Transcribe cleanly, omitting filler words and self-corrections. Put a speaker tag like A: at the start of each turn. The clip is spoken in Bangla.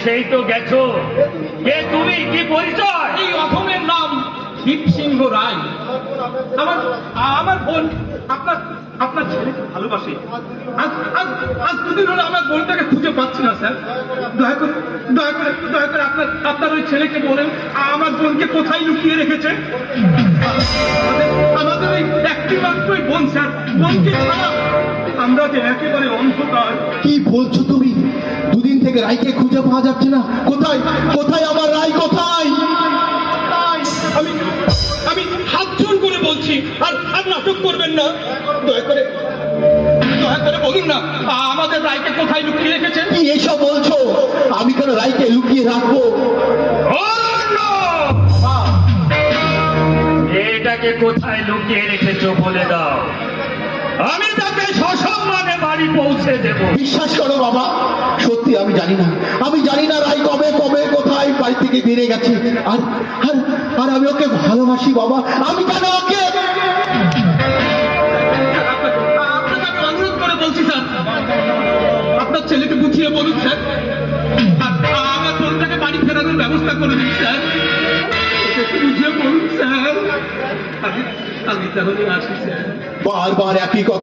A: এসেই তো গেছো। কে তুমি, কি পরিচয়?
B: এই অধমের নাম দীপসিংহ রায়। আমার আমার বোন আপনার আপনার ছেলেকে ভালোবাসে। আজ দুদিন হলো আমার বোনটাকে খুঁজে পাচ্ছি না স্যার। দয়া করে আপনার ওই ছেলেকে বলেন আমার বোনকে কোথায় লুকিয়ে রেখেছে। আমাদের ওই একটি মাত্রই বোন স্যার, বোনকে ছাড়া আমরা যে একেবারে অন্ধকার।
C: কি বলছো তুমি? দুদিন থেকে রায়কে খুঁজে পাওয়া যাচ্ছে না। কোথায় কোথায় আমার রায়, কোথায়?
B: আমি আমি হাত জোর করে বলছি, আর নাটক করবেন না। দয়া করে বলুন না আমাদের রায়কে কোথায় লুকিয়ে রেখেছেন।
C: কি এসব বলছো? আমি কেন রায়কে লুকিয়ে রাখবো?
A: এটাকে কোথায় লুকিয়ে রেখেছো বলে দাও, আমি তাকে সসম্মানে বাড়ি পৌঁছে দেব।
C: বিশ্বাস করো বাবা, সত্যি আমি জানি না রায় কবে কবে কোথায় বাড়ি থেকে বেরিয়ে গেছে। আর আর আর আমি ওকে ভালোবাসি বাবা, আমি কেন ওকে।
B: আপনাকে আমি অনুরোধ করে বলছি স্যার, আপনার ছেলেকে বুঝিয়ে বলুন স্যার, আর আমার বোনটাকে বাড়ি ফেরানোর ব্যবস্থা করে দিন স্যার। বুঝিয়ে বলুন স্যার। আমি তাহলে আসি স্যার।
C: বারবার একই কথা।